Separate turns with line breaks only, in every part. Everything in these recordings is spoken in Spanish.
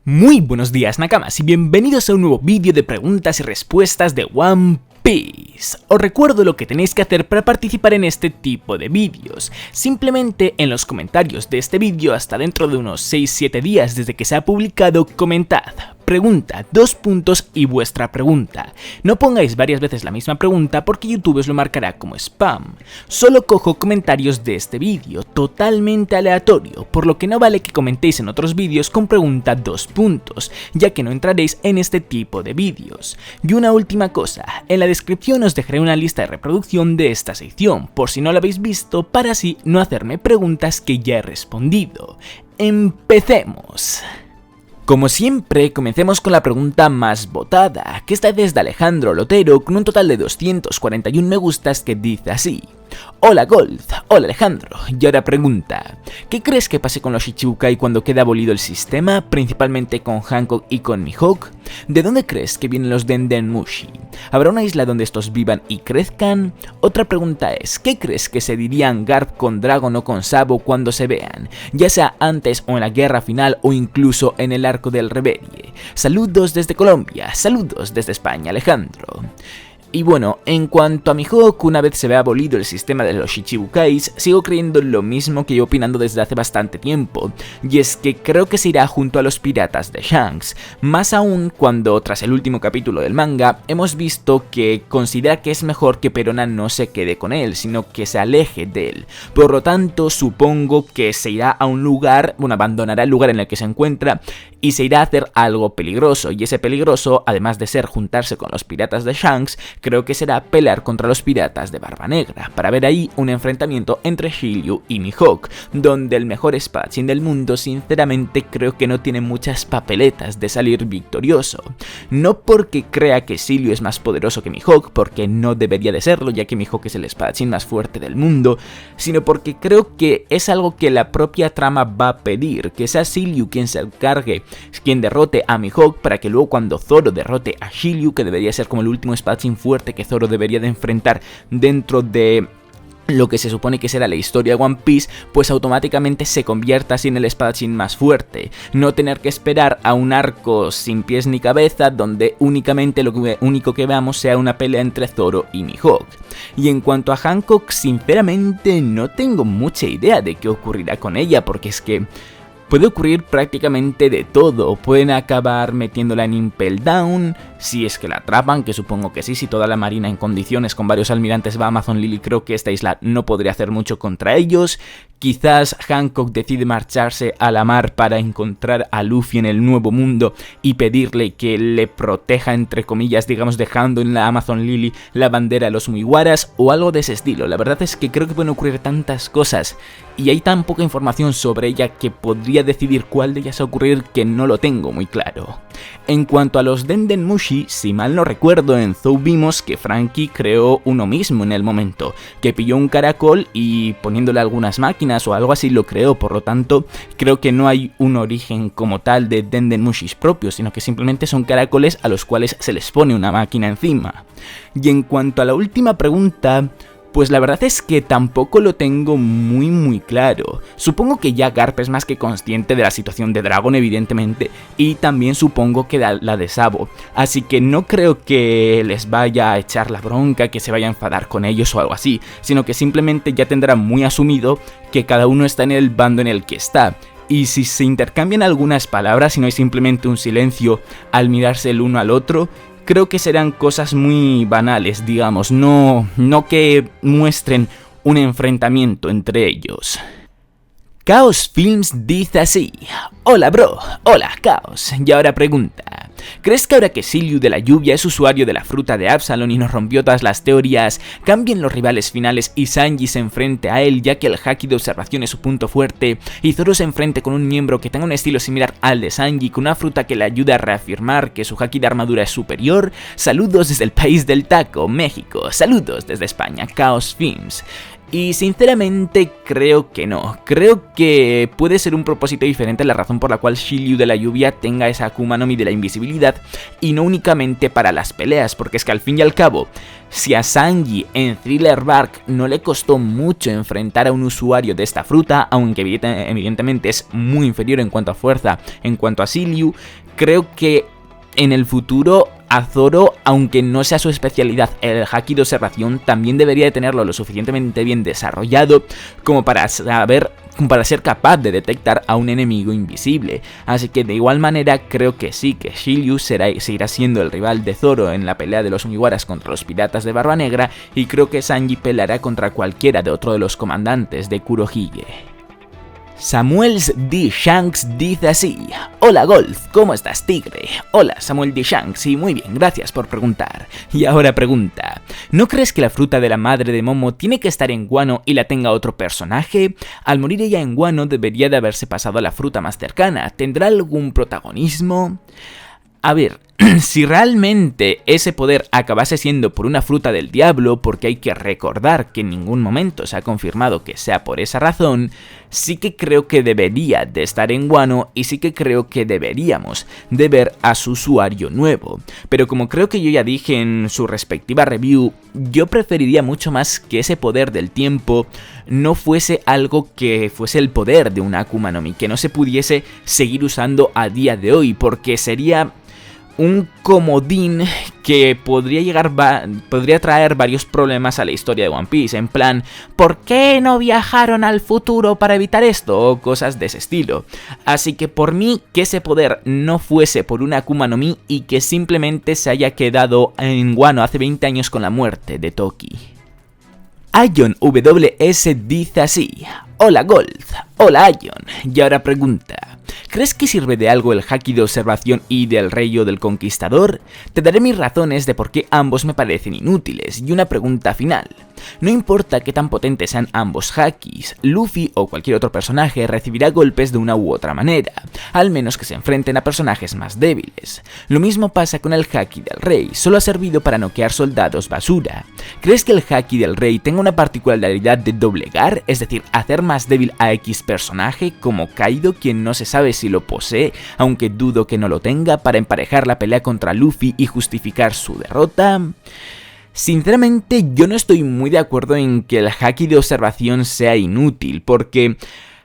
Muy buenos días, Nakamas, y bienvenidos a un nuevo vídeo de preguntas y respuestas de One Piece. Os recuerdo lo que tenéis que hacer para participar en este tipo de vídeos. Simplemente en los comentarios de este vídeo, hasta dentro de unos 6-7 días desde que se ha publicado, comentad pregunta, 2 puntos y vuestra pregunta. No pongáis varias veces la misma pregunta porque YouTube os lo marcará como spam. Solo cojo comentarios de este vídeo, totalmente aleatorio, por lo que no vale que comentéis en otros vídeos con pregunta 2 puntos, ya que no entraréis en este tipo de vídeos. Y una última cosa, en la descripción os dejaré una lista de reproducción de esta sección, por si no la habéis visto, para así no hacerme preguntas que ya he respondido. ¡Empecemos! Como siempre, comencemos con la pregunta más votada, que esta vez es de Alejandro Lotero, con un total de 241 me gustas, que dice así: Hola Gold, hola Alejandro, y ahora pregunta, ¿qué crees que pase con los Shichibukai cuando quede abolido el sistema, principalmente con Hancock y con Mihawk? ¿De dónde crees que vienen los Denden Mushi? ¿Habrá una isla donde estos vivan y crezcan? Otra pregunta es, ¿qué crees que se dirían Garp con Dragon o con Sabo cuando se vean? Ya sea antes o en la guerra final o incluso en el arco del Reverie. Saludos desde Colombia, saludos desde España, Alejandro. Y bueno, en cuanto a Mihawk, una vez se vea abolido el sistema de los Shichibukais, sigo creyendo lo mismo que llevo opinando desde hace bastante tiempo, y es que creo que se irá junto a los piratas de Shanks, más aún cuando tras el último capítulo del manga hemos visto que considera que es mejor que Perona no se quede con él, sino que se aleje de él. Por lo tanto, supongo que se irá a un lugar, bueno, abandonará el lugar en el que se encuentra y se irá a hacer algo peligroso, y ese peligroso, además de ser juntarse con los piratas de Shanks, creo que será pelear contra los piratas de Barba Negra, para ver ahí un enfrentamiento entre Shiryu y Mihawk, donde el mejor espadachín del mundo sinceramente creo que no tiene muchas papeletas de salir victorioso. No porque crea que Shiryu es más poderoso que Mihawk, porque no debería de serlo, ya que Mihawk es el espadachín más fuerte del mundo, sino porque creo que es algo que la propia trama va a pedir, que sea Shiryu quien se encargue, quien derrote a Mihawk, para que luego cuando Zoro derrote a Shiryu, que debería ser como el último espadachín fuerte que Zoro debería de enfrentar dentro de lo que se supone que será la historia de One Piece, pues automáticamente se convierta así en el espadachín más fuerte. No tener que esperar a un arco sin pies ni cabeza donde únicamente lo único que veamos sea una pelea entre Zoro y Mihawk. Y en cuanto a Hancock, sinceramente no tengo mucha idea de qué ocurrirá con ella, porque es que puede ocurrir prácticamente de todo. Pueden acabar metiéndola en Impel Down, si es que la atrapan, que supongo que sí. Si toda la marina en condiciones con varios almirantes va a Amazon Lily, creo que esta isla no podría hacer mucho contra ellos. Quizás Hancock decide marcharse a la mar para encontrar a Luffy en el Nuevo Mundo y pedirle que le proteja, entre comillas, digamos, dejando en la Amazon Lily la bandera de los Mugiwaras o algo de ese estilo. La verdad es que creo que pueden ocurrir tantas cosas y hay tan poca información sobre ella que podría decidir cuál de ellas va a ocurrir que no lo tengo muy claro. En cuanto a los Denden Mushi, si mal no recuerdo, en Zou vimos que Franky creó uno mismo en el momento, que pilló un caracol y poniéndole algunas máquinas o algo así lo creó. Por lo tanto, creo que no hay un origen como tal de Denden Mushis propios, sino que simplemente son caracoles a los cuales se les pone una máquina encima. Y en cuanto a la última pregunta, pues la verdad es que tampoco lo tengo muy claro. Supongo que ya Garp es más que consciente de la situación de Dragon, evidentemente, y también supongo que la de Sabo, así que no creo que les vaya a echar la bronca, que se vaya a enfadar con ellos o algo así, sino que simplemente ya tendrá muy asumido que cada uno está en el bando en el que está. Y si se intercambian algunas palabras y no hay simplemente un silencio al mirarse el uno al otro, creo que serán cosas muy banales, digamos, no que muestren un enfrentamiento entre ellos. Chaos Films dice así: Hola bro, hola Chaos, y ahora pregunta, ¿crees que ahora que Shiryu de la lluvia es usuario de la fruta de Absalom y nos rompió todas las teorías, cambien los rivales finales y Sanji se enfrente a él, ya que el haki de observación es su punto fuerte, y Zoro se enfrente con un miembro que tenga un estilo similar al de Sanji, con una fruta que le ayude a reafirmar que su haki de armadura es superior? Saludos desde el país del taco, México. Saludos desde España, Chaos Films. Y sinceramente creo que no, creo que puede ser un propósito diferente la razón por la cual Shiryu de la lluvia tenga esa Akuma no Mi de la invisibilidad y no únicamente para las peleas, porque es que al fin y al cabo, si a Sanji en Thriller Bark no le costó mucho enfrentar a un usuario de esta fruta, aunque evidentemente es muy inferior en cuanto a fuerza, en cuanto a Shiryu, creo que en el futuro a Zoro, aunque no sea su especialidad el haki de observación, también debería de tenerlo lo suficientemente bien desarrollado como para ser capaz de detectar a un enemigo invisible. Así que de igual manera creo que sí, que Shiryu seguirá siendo el rival de Zoro en la pelea de los Mugiwaras contra los piratas de Barba Negra, y creo que Sanji peleará contra cualquiera de otro de los comandantes de Kurohige. Samuels D. Shanks dice así: hola Golf, ¿cómo estás, tigre? Hola Samuel D. Shanks, y muy bien, gracias por preguntar. Y ahora pregunta: ¿no crees que la fruta de la madre de Momo tiene que estar en Wano y la tenga otro personaje? Al morir ella en Wano debería de haberse pasado a la fruta más cercana, ¿tendrá algún protagonismo? A ver, si realmente ese poder acabase siendo por una fruta del diablo, porque hay que recordar que en ningún momento se ha confirmado que sea por esa razón, sí que creo que debería de estar en Wano y sí que creo que deberíamos de ver a su usuario nuevo. Pero como creo que yo ya dije en su respectiva review, yo preferiría mucho más que ese poder del tiempo no fuese algo que fuese el poder de una Akuma no Mi, que no se pudiese seguir usando a día de hoy, porque sería un comodín que podría traer varios problemas a la historia de One Piece, en plan, ¿por qué no viajaron al futuro para evitar esto? O cosas de ese estilo. Así que por mí, que ese poder no fuese por una Akuma no Mi y que simplemente se haya quedado en Wano hace 20 años con la muerte de Toki. Ion WS dice así: hola Gold, hola Ion, y ahora pregunta: ¿crees que sirve de algo el haki de observación y del rey o del conquistador? Te daré mis razones de por qué ambos me parecen inútiles, y una pregunta final. No importa qué tan potentes sean ambos hakis, Luffy o cualquier otro personaje recibirá golpes de una u otra manera, al menos que se enfrenten a personajes más débiles. Lo mismo pasa con el haki del rey, solo ha servido para noquear soldados basura. ¿Crees que el haki del rey tenga una particularidad de doblegar, es decir, hacer más débil a X personaje, como Kaido, quien no se sabe si lo posee, aunque dudo que no lo tenga, para emparejar la pelea contra Luffy y justificar su derrota? Sinceramente, yo no estoy muy de acuerdo en que el haki de observación sea inútil, porque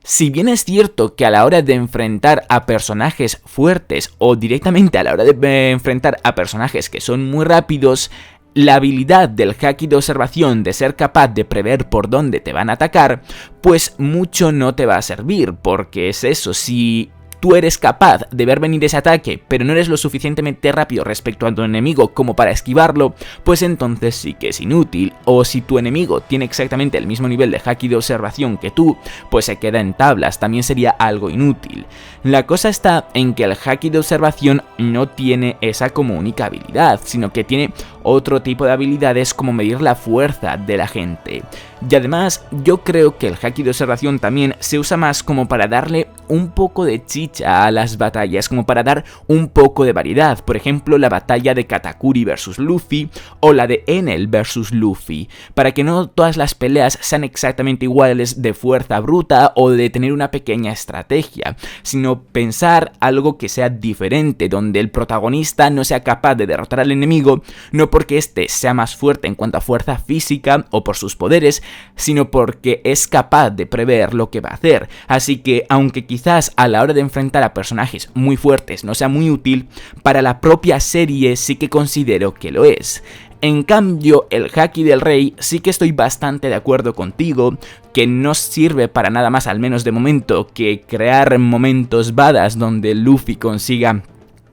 si bien es cierto que a la hora de enfrentar a personajes fuertes o directamente a la hora de enfrentar a personajes que son muy rápidos, la habilidad del haki de observación de ser capaz de prever por dónde te van a atacar, pues mucho no te va a servir, porque es eso, si tú eres capaz de ver venir ese ataque, pero no eres lo suficientemente rápido respecto a tu enemigo como para esquivarlo, pues entonces sí que es inútil. O si tu enemigo tiene exactamente el mismo nivel de haki de observación que tú, pues se queda en tablas, también sería algo inútil. La cosa está en que el haki de observación no tiene esa como única habilidad, sino que tiene otro tipo de habilidades como medir la fuerza de la gente. Y además, yo creo que el haki de observación también se usa más como para darle un poco de chicha a las batallas, como para dar un poco de variedad. Por ejemplo, la batalla de Katakuri vs Luffy o la de Enel vs Luffy, para que no todas las peleas sean exactamente iguales de fuerza bruta o de tener una pequeña estrategia, sino pensar algo que sea diferente, donde el protagonista no sea capaz de derrotar al enemigo, no porque éste sea más fuerte en cuanto a fuerza física o por sus poderes, sino porque es capaz de prever lo que va a hacer. Así que, aunque quizás a la hora de enfrentar a personajes muy fuertes no sea muy útil, para la propia serie sí que considero que lo es. En cambio, el haki del rey sí que estoy bastante de acuerdo contigo, que no sirve para nada más, al menos de momento, que crear momentos badass donde Luffy consiga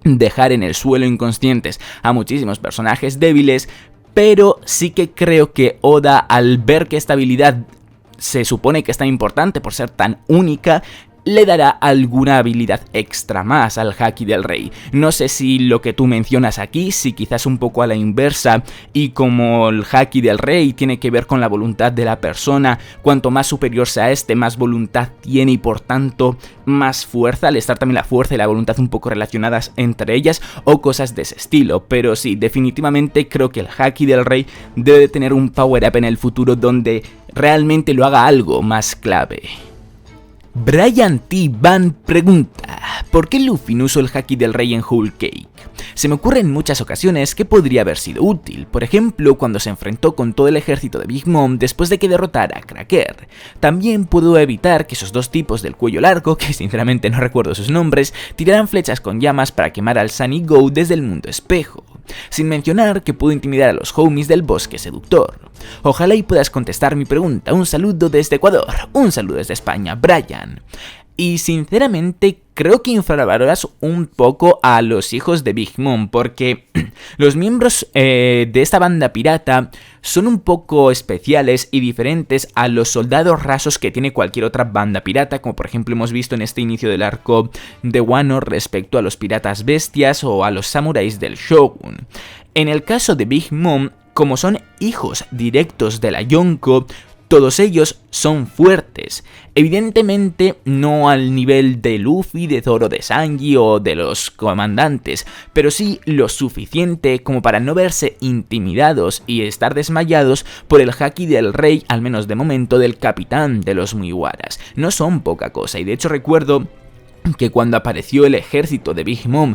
dejar en el suelo inconscientes a muchísimos personajes débiles, pero sí que creo que Oda, al ver que esta habilidad se supone que es tan importante por ser tan única, le dará alguna habilidad extra más al Haki del Rey. No sé si lo que tú mencionas aquí, si quizás un poco a la inversa, y como el Haki del Rey tiene que ver con la voluntad de la persona, cuanto más superior sea este, más voluntad tiene y por tanto más fuerza, al estar también la fuerza y la voluntad un poco relacionadas entre ellas, o cosas de ese estilo. Pero sí, definitivamente creo que el Haki del Rey debe tener un power up en el futuro donde realmente lo haga algo más clave. Brian T. Van pregunta: ¿por qué Luffy no usó el Haki del Rey en Whole Cake? Se me ocurre en muchas ocasiones que podría haber sido útil, por ejemplo cuando se enfrentó con todo el ejército de Big Mom después de que derrotara a Cracker. También pudo evitar que esos dos tipos del cuello largo, que sinceramente no recuerdo sus nombres, tiraran flechas con llamas para quemar al Sunny Go desde el mundo espejo. Sin mencionar que pudo intimidar a los homies del bosque seductor. Ojalá y puedas contestar mi pregunta. Un saludo desde Ecuador, un saludo desde España, Brian. Y sinceramente creo que infravaloras un poco a los hijos de Big Mom, porque los miembros de esta banda pirata son un poco especiales y diferentes a los soldados rasos que tiene cualquier otra banda pirata, como por ejemplo hemos visto en este inicio del arco de Wano respecto a los piratas bestias o a los samuráis del Shogun. En el caso de Big Mom, como son hijos directos de la Yonko, todos ellos son fuertes, evidentemente no al nivel de Luffy, de Zoro, de Sanji o de los comandantes, pero sí lo suficiente como para no verse intimidados y estar desmayados por el Haki del Rey, al menos de momento del capitán de los Mugiwaras. No son poca cosa, y de hecho recuerdo que cuando apareció el ejército de Big Mom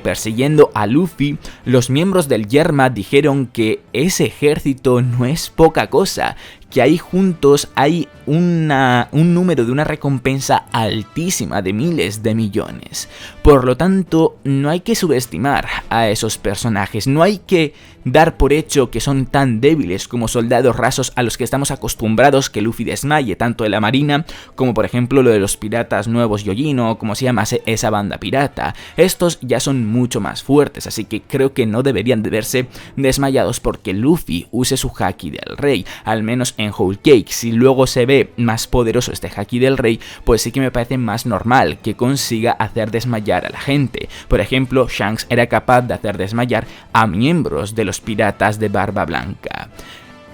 persiguiendo a Luffy, los miembros del Yerma dijeron que ese ejército no es poca cosa, que ahí juntos hay un número de una recompensa altísima de miles de millones. Por lo tanto, no hay que subestimar a esos personajes, no hay que dar por hecho que son tan débiles como soldados rasos a los que estamos acostumbrados que Luffy desmaye, tanto de la marina como por ejemplo lo de los piratas nuevos Yojino, como se llama esa banda pirata. Estos ya son mucho más fuertes, así que creo que no deberían de verse desmayados porque Luffy use su Haki del Rey, al menos en Whole Cake. Si luego se ve más poderoso este Haki del Rey, pues sí que me parece más normal que consiga hacer desmayar a la gente. Por ejemplo, Shanks era capaz de hacer desmayar a miembros de los piratas de Barba Blanca.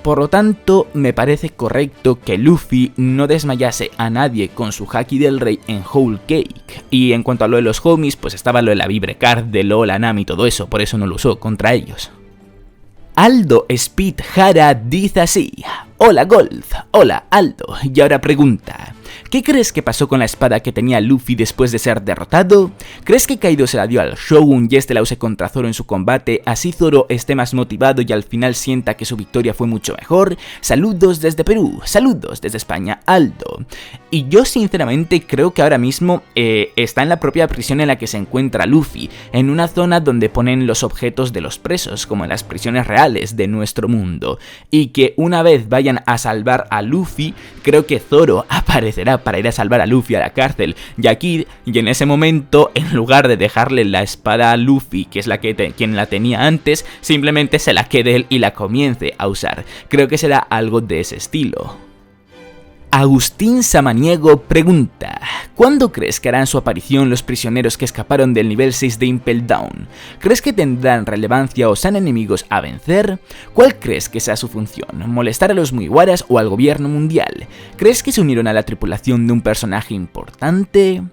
Por lo tanto, me parece correcto que Luffy no desmayase a nadie con su Haki del Rey en Whole Cake. Y en cuanto a lo de los homies, pues estaba lo de la Vibrecard, de Lola, Nami y todo eso, por eso no lo usó contra ellos. Aldo Speed Jara dice así: hola Golf, hola Aldo, y ahora pregunta: ¿qué crees que pasó con la espada que tenía Luffy después de ser derrotado? ¿Crees que Kaido se la dio al Shogun y este la use contra Zoro en su combate, así Zoro esté más motivado y al final sienta que su victoria fue mucho mejor? Saludos desde Perú, saludos desde España, Aldo. Y yo sinceramente creo que ahora mismo está en la propia prisión en la que se encuentra Luffy, en una zona donde ponen los objetos de los presos, como en las prisiones reales de nuestro mundo, y que una vez vayan a salvar a Luffy, creo que Zoro aparecerá para ir a salvar a Luffy a la cárcel, y aquí, y en ese momento, en lugar de dejarle la espada a Luffy, que es la que quien la tenía antes, simplemente se la quede él y la comience a usar. Creo que será algo de ese estilo. Agustín Samaniego pregunta: ¿cuándo crees que harán su aparición los prisioneros que escaparon del nivel 6 de Impel Down? ¿Crees que tendrán relevancia o sean enemigos a vencer? ¿Cuál crees que sea su función? ¿Molestar a los Mugiwaras o al gobierno mundial? ¿Crees que se unieron a la tripulación de un personaje importante?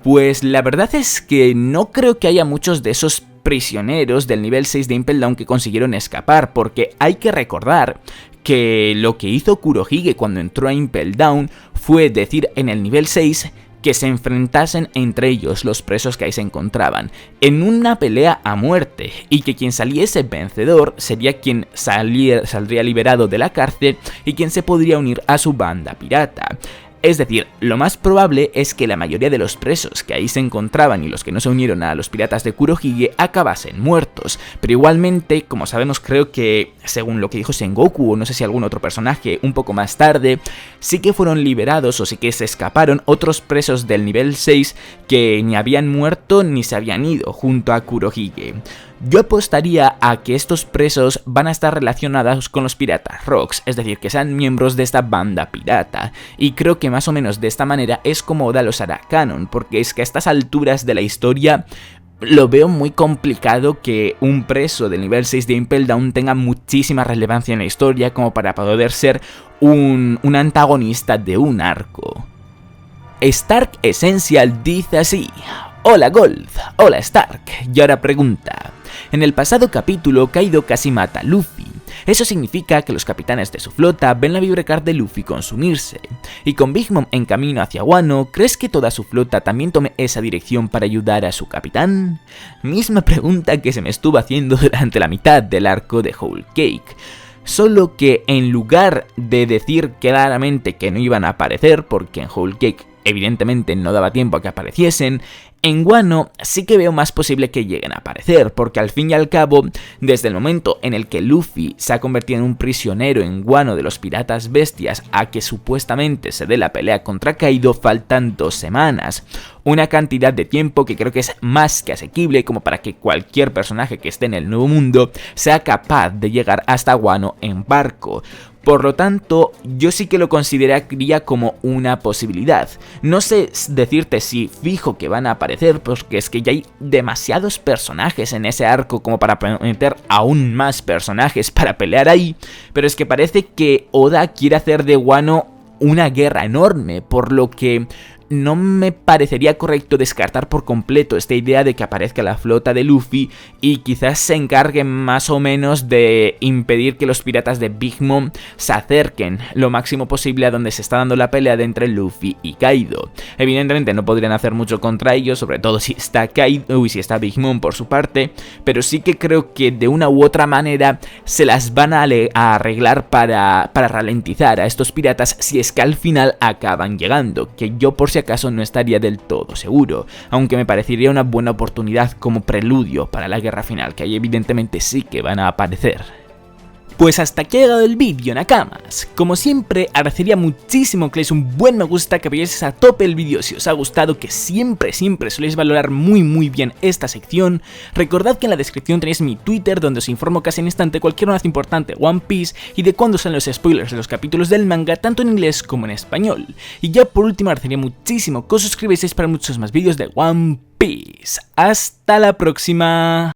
Pues la verdad es que no creo que haya muchos de esos prisioneros del nivel 6 de Impel Down que consiguieron escapar, porque hay que recordar que lo que hizo Kurohige cuando entró a Impel Down fue decir en el nivel 6 que se enfrentasen entre ellos los presos que ahí se encontraban, en una pelea a muerte, y que quien saliese vencedor sería quien saldría liberado de la cárcel y quien se podría unir a su banda pirata. Es decir, lo más probable es que la mayoría de los presos que ahí se encontraban y los que no se unieron a los piratas de Kurohige acabasen muertos, pero igualmente, como sabemos, creo que, según lo que dijo Sengoku o no sé si algún otro personaje un poco más tarde, sí que fueron liberados o sí que se escaparon otros presos del nivel 6 que ni habían muerto ni se habían ido junto a Kurohige. Yo apostaría a que estos presos van a estar relacionados con los piratas Rocks, es decir, que sean miembros de esta banda pirata, y creo que más o menos de esta manera es como Oda los hará canon, porque es que a estas alturas de la historia lo veo muy complicado que un preso del nivel 6 de Impel Down tenga muchísima relevancia en la historia como para poder ser un antagonista de un arco. Stark Essential dice así: hola Gold, hola Stark, y ahora pregunta: en el pasado capítulo Kaido casi mata a Luffy. Eso significa que los capitanes de su flota ven la Vibrecard de Luffy consumirse. Y con Big Mom en camino hacia Wano, ¿crees que toda su flota también tome esa dirección para ayudar a su capitán? Misma pregunta que se me estuvo haciendo durante la mitad del arco de Whole Cake. Solo que en lugar de decir claramente que no iban a aparecer, porque en Whole Cake evidentemente no daba tiempo a que apareciesen, en Wano sí que veo más posible que lleguen a aparecer, porque al fin y al cabo, desde el momento en el que Luffy se ha convertido en un prisionero en Wano de los piratas bestias a que supuestamente se dé la pelea contra Kaido, faltan 2 semanas. Una cantidad de tiempo que creo que es más que asequible como para que cualquier personaje que esté en el Nuevo Mundo sea capaz de llegar hasta Wano en barco. Por lo tanto, yo sí que lo consideraría como una posibilidad. No sé decirte si fijo que van a aparecer, porque es que ya hay demasiados personajes en ese arco como para meter aún más personajes para pelear ahí, pero es que parece que Oda quiere hacer de Wano una guerra enorme, por lo que no me parecería correcto descartar por completo esta idea de que aparezca la flota de Luffy y quizás se encargue más o menos de impedir que los piratas de Big Mom se acerquen lo máximo posible a donde se está dando la pelea de entre Luffy y Kaido. Evidentemente no podrían hacer mucho contra ellos, sobre todo si está Kaido y si está Big Mom por su parte, pero sí que creo que de una u otra manera se las van a arreglar para ralentizar a estos piratas si es que al final acaban llegando, que yo por si acaso no estaría del todo seguro, aunque me parecería una buena oportunidad como preludio para la guerra final, que ahí evidentemente sí que van a aparecer. Pues hasta aquí ha llegado el vídeo, Nakamas. Como siempre, agradecería muchísimo que le deis un buen me gusta, que apoyéis a tope el vídeo si os ha gustado, que siempre soléis valorar muy bien esta sección. Recordad que en la descripción tenéis mi Twitter, donde os informo casi en instante cualquier novedad importante One Piece y de cuándo salen los spoilers de los capítulos del manga, tanto en inglés como en español. Y ya por último, agradecería muchísimo que os suscribáis para muchos más vídeos de One Piece. ¡Hasta la próxima!